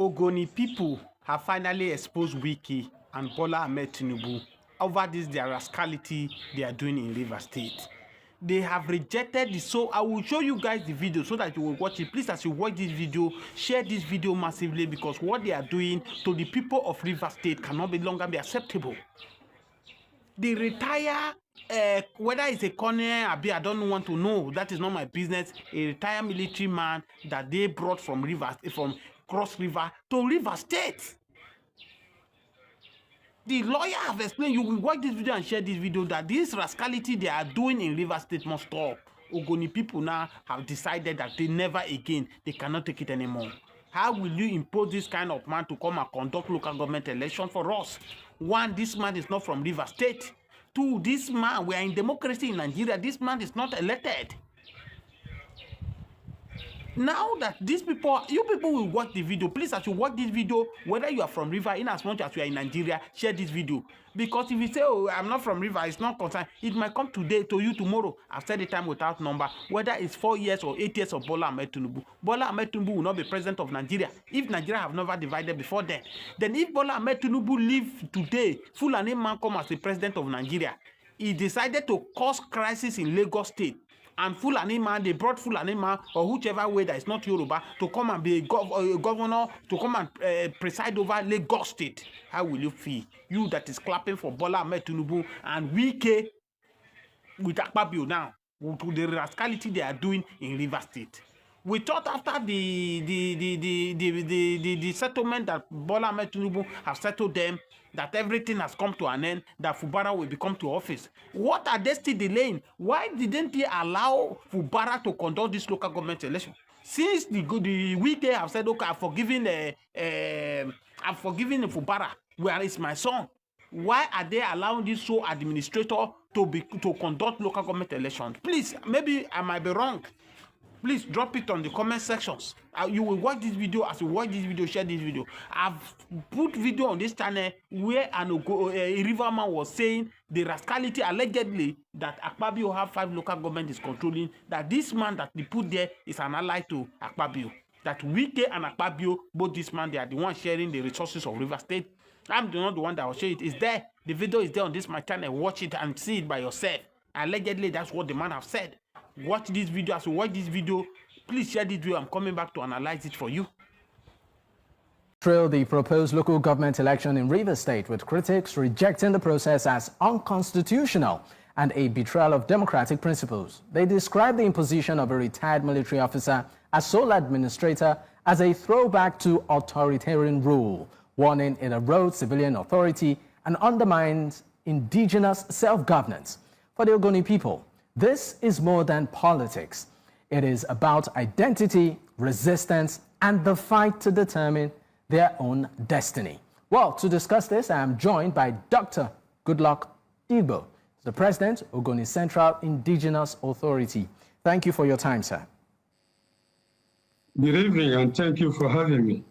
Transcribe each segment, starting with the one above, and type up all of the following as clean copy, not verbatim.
Ogoni people have finally exposed Wike and Bola Ahmed Tinubu over this their rascality they are doing in Rivers State. They have rejected the, so I will show you guys the video so that you will watch it. Please, as you watch this video, share this video massively, because what they are doing to the people of Rivers State cannot be longer be acceptable. They retire, whether it's a colonel, I don't want to know, that is not my business, a retired military man that they brought from Rivers, from Cross River to Rivers State. The lawyer have explained, you will watch this video and share this video, that this rascality they are doing in Rivers State must stop. Ogoni people now have decided that they never again, they cannot take it anymore. How will you impose this kind of man to come and conduct local government election for us? One, this man is not from Rivers State. Two, this man, we are in democracy in Nigeria, this man is not elected. Now that these people, you people will watch the video, please, as you watch this video, whether you are from River, in as much as you are in Nigeria, share this video. Because if you say, oh, I'm not from River, it's not concerned, it might come today to you tomorrow. I've said the time without number, whether it's 4 years or 8 years of Bola Ahmed Tinubu. Bola Ahmed Tinubu will not be president of Nigeria if Nigeria have never divided before then. Then if Bola Ahmed Tinubu leave today, Fulani man come as the president of Nigeria, he decided to cause crisis in Lagos State. And Fulani man, they brought Fulani man or whichever way that is not Yoruba to come and be a governor, to come and preside over Lagos State. How will you feel? You that is clapping for Bola Ahmed Tinubu and Wike with Akpabio now, to the rascality they are doing in Rivers State. We thought after the settlement that Bola Ahmed Tinubu have settled them, that everything has come to an end, that Fubara will become to office. What are they still delaying? Why didn't they allow Fubara to conduct this local government election? Since the Wike have said, okay, I've forgiven Fubara, where is my son? Why are they allowing this sole administrator to conduct local government elections? Please, maybe I might be wrong. Please drop it on the comment sections. You will watch this video. As you watch this video, share this video. I've put video on this channel where a riverman was saying the rascality allegedly that Akpabio have 5 local government is controlling, that this man that they put there is an ally to Akpabio. That Wike and Akpabio, both this man, they are the ones sharing the resources of River State. I'm not the one that will show it. It's there. The video is there on this my channel. Watch it and see it by yourself. Allegedly, that's what the man have said. Watch this video. As you watch this video, please share this video. I'm coming back to analyze it for you. Trail the proposed local government election in Rivers State, with critics rejecting the process as unconstitutional and a betrayal of democratic principles. They describe the imposition of a retired military officer as sole administrator as a throwback to authoritarian rule, warning it erodes civilian authority and undermines indigenous self-governance. For the Ogoni people, this is more than politics. It is about identity, resistance, and the fight to determine their own destiny. Well, to discuss this, I am joined by Dr. Goodluck Igbo, the President, Ogoni Central Indigenous Authority. Thank you for your time, sir. Good evening, and thank you for having me.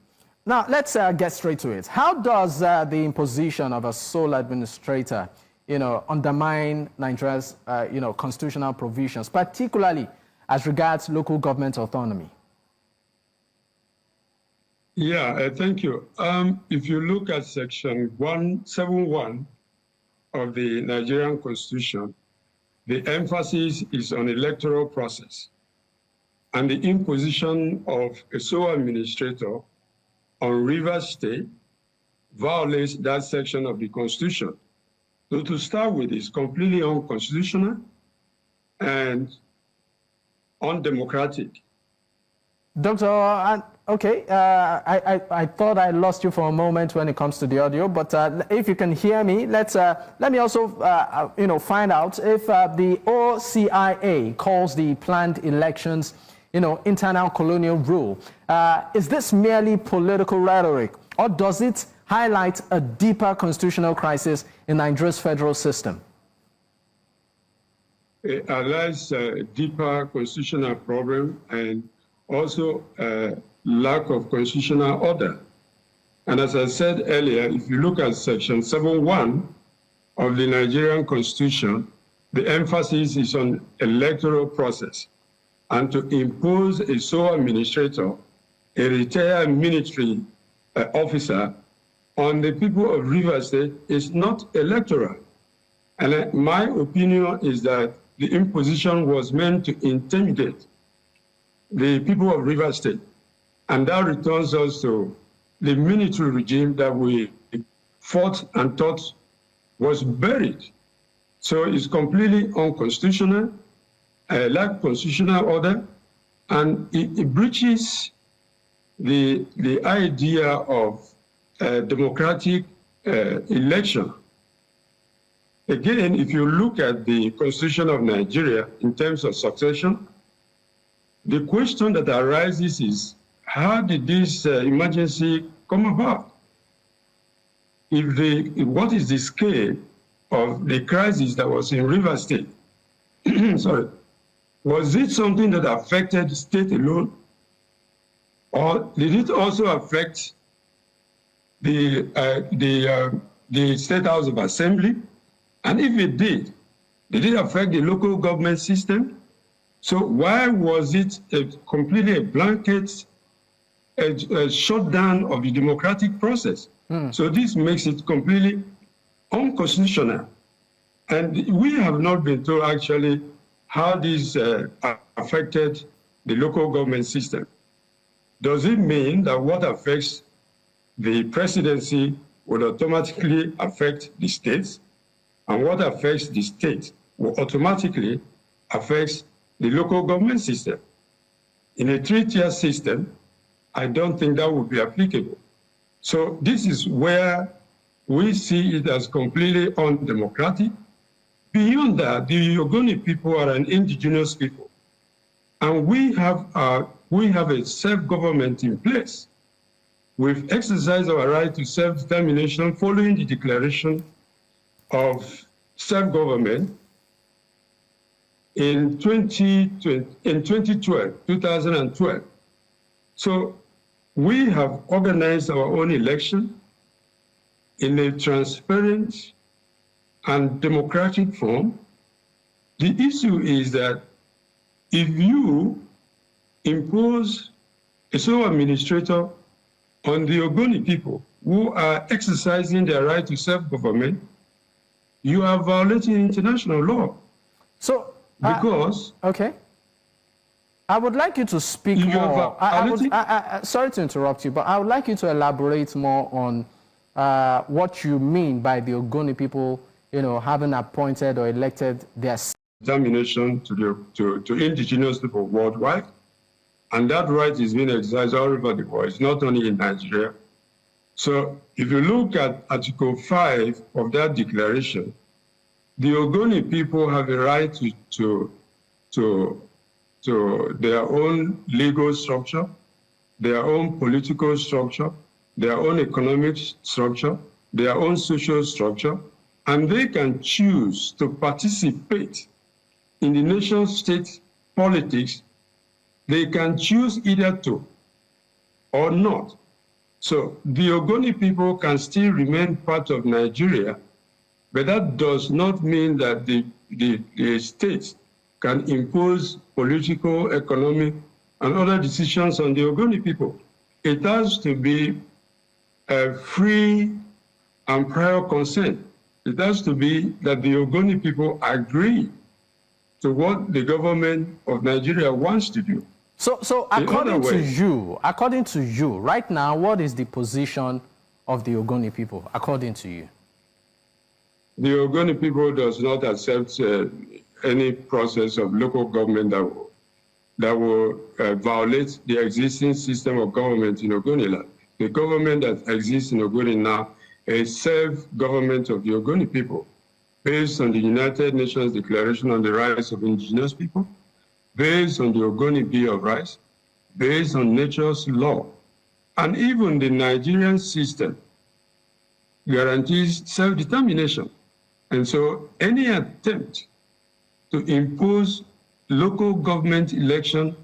Now, let's get straight to it. How does the imposition of a sole administrator undermine Nigeria's, constitutional provisions, particularly as regards local government autonomy? Yeah, thank you. If you look at Section 171 of the Nigerian Constitution, the emphasis is on electoral process, and the imposition of a sole administrator on Rivers State violates that section of the Constitution. So to start with, it's completely unconstitutional and undemocratic. Doctor, okay, I thought I lost you for a moment when it comes to the audio, but if you can hear me, let me also, find out if the OCIA calls the planned elections, internal colonial rule. Is this merely political rhetoric, or does it highlight a deeper constitutional crisis in Nigeria's federal system? It highlights a deeper constitutional problem and also a lack of constitutional order. And as I said earlier, if you look at Section 7.1 of the Nigerian Constitution, the emphasis is on electoral process, and to impose a sole administrator, a retired military officer on the people of Rivers State is not electoral. And my opinion is that the imposition was meant to intimidate the people of Rivers State. And that returns us to the military regime that we fought and thought was buried. So it's completely unconstitutional, lack constitutional order, and it breaches the idea of democratic election. Again, if you look at the Constitution of Nigeria in terms of succession, the question that arises is, how did this emergency come about? What is the scale of the crisis that was in Rivers State? Sorry. Was it something that affected the state alone? Or did it also affect the State House of Assembly? And if it did it affect the local government system? So why was it completely a blanket shutdown of the democratic process? So this makes it completely unconstitutional. And we have not been told actually how this affected the local government system. Does it mean that what affects the presidency would automatically affect the states? And what affects the state will automatically affect the local government system? In a three-tier system, I don't think that would be applicable. So this is where we see it as completely undemocratic. Beyond that, the Ogoni people are an indigenous people. And we have a self-government in place. We've exercised our right to self-determination following the Declaration of Self-Government in 2012. So we have organized our own election in a transparent and democratic form. The issue is that if you impose a sole administrator on the Ogoni people who are exercising their right to self-government, you are violating international law. So, because okay. I would like you to speak more. Sorry to interrupt you, but I would like you to elaborate more on what you mean by the Ogoni people, having appointed or elected their determination to indigenous people worldwide, and that right is being exercised all over the world. It's not only in Nigeria. So, if you look at Article 5 of that declaration, the Ogoni people have a right to their own legal structure, their own political structure, their own economic structure, their own social structure, and they can choose to participate in the nation-state politics. They can choose either to or not. So the Ogoni people can still remain part of Nigeria, but that does not mean that the states can impose political, economic, and other decisions on the Ogoni people. It has to be a free and prior consent. It has to be that the Ogoni people agree to what the government of Nigeria wants to do. So according to you, right now, what is the position of the Ogoni people, according to you? The Ogoni people does not accept any process of local government that will violate the existing system of government in Ogoni land. The government that exists in Ogoni now is self-government of the Ogoni people, based on the United Nations Declaration on the Rights of Indigenous People, based on the Ogoni Bill of Rights, based on nature's law. And even the Nigerian system guarantees self-determination. And so any attempt to impose local government election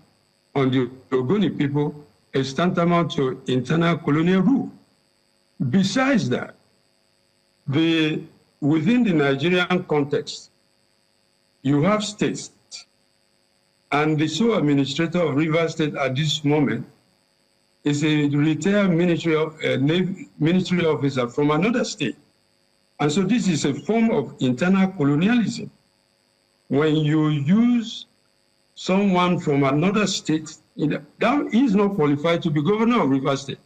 on the Ogoni people is tantamount to internal colonial rule. Besides that, within the Nigerian context, you have states, and the sole administrator of Rivers State at this moment is a retired military officer from another state. And so this is a form of internal colonialism. When you use someone from another state, that is not qualified to be governor of Rivers State.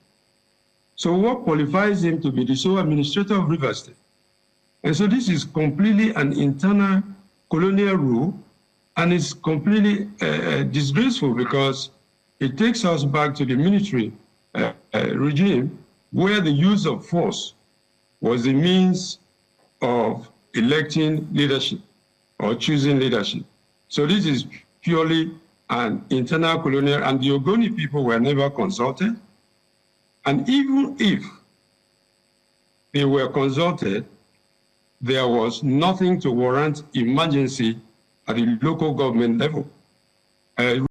So what qualifies him to be the sole administrator of Rivers State? And so this is completely an internal colonial rule, and it's completely disgraceful because it takes us back to the military regime where the use of force was the means of electing leadership or choosing leadership. So this is purely an internal colonial, and the Ogoni people were never consulted. And even if they were consulted, there was nothing to warrant emergency at the local government level.